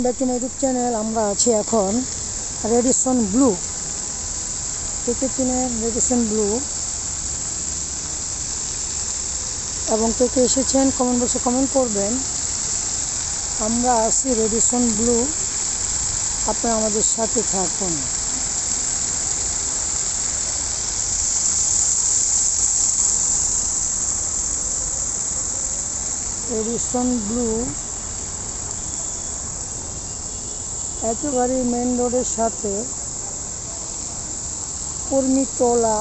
Back to my YouTube channel. আমরা আছি এখন রেডিসন ব্লু। কে কে চিনেন রেডিসন ব্লু এবং কে কে এসেছেন কমেন্ট বক্সে কমেন্ট করবেন। আমরা আছি রেডিসন ব্লু, আপনারা আমাদের সাথে থাকুন। রেডিসন ব্লু একেবারে মেন রোডের সাথে কর্মীটোলা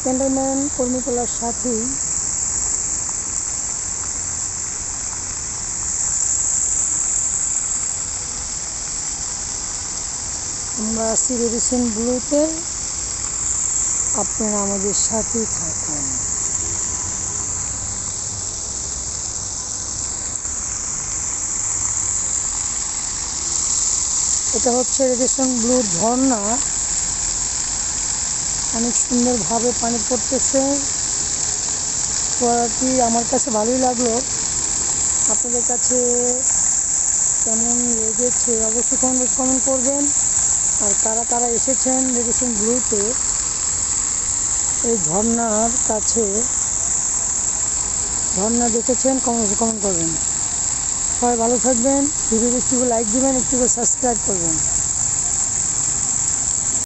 ক্যান্টনমেন্ট কর্মীটোলার সাথেই আমরা আছি রেডিসন ব্লুতে, আপনারা আমাদের সাথেই থাকুন। এটা হচ্ছে রেডিসন ব্লুর ঝর্ণা, অনেক সুন্দরভাবে পানি পড়তেছে। ফোয়ারাটি আমার কাছে ভালোই লাগলো, আপনাদের কাছে কেমন লেগেছে অবশ্যই কমেন্ট করবেন। আর কারা কারা এসেছেন রেডিসন ব্লুতে এই ঝর্ণার কাছে, ঝর্ণা দেখেছেন কমেন্ট করবেন। সবাই ভালো থাকবেন, ভিডিওটি একটু লাইক দিবেন, একটু সাবস্ক্রাইব করবেন।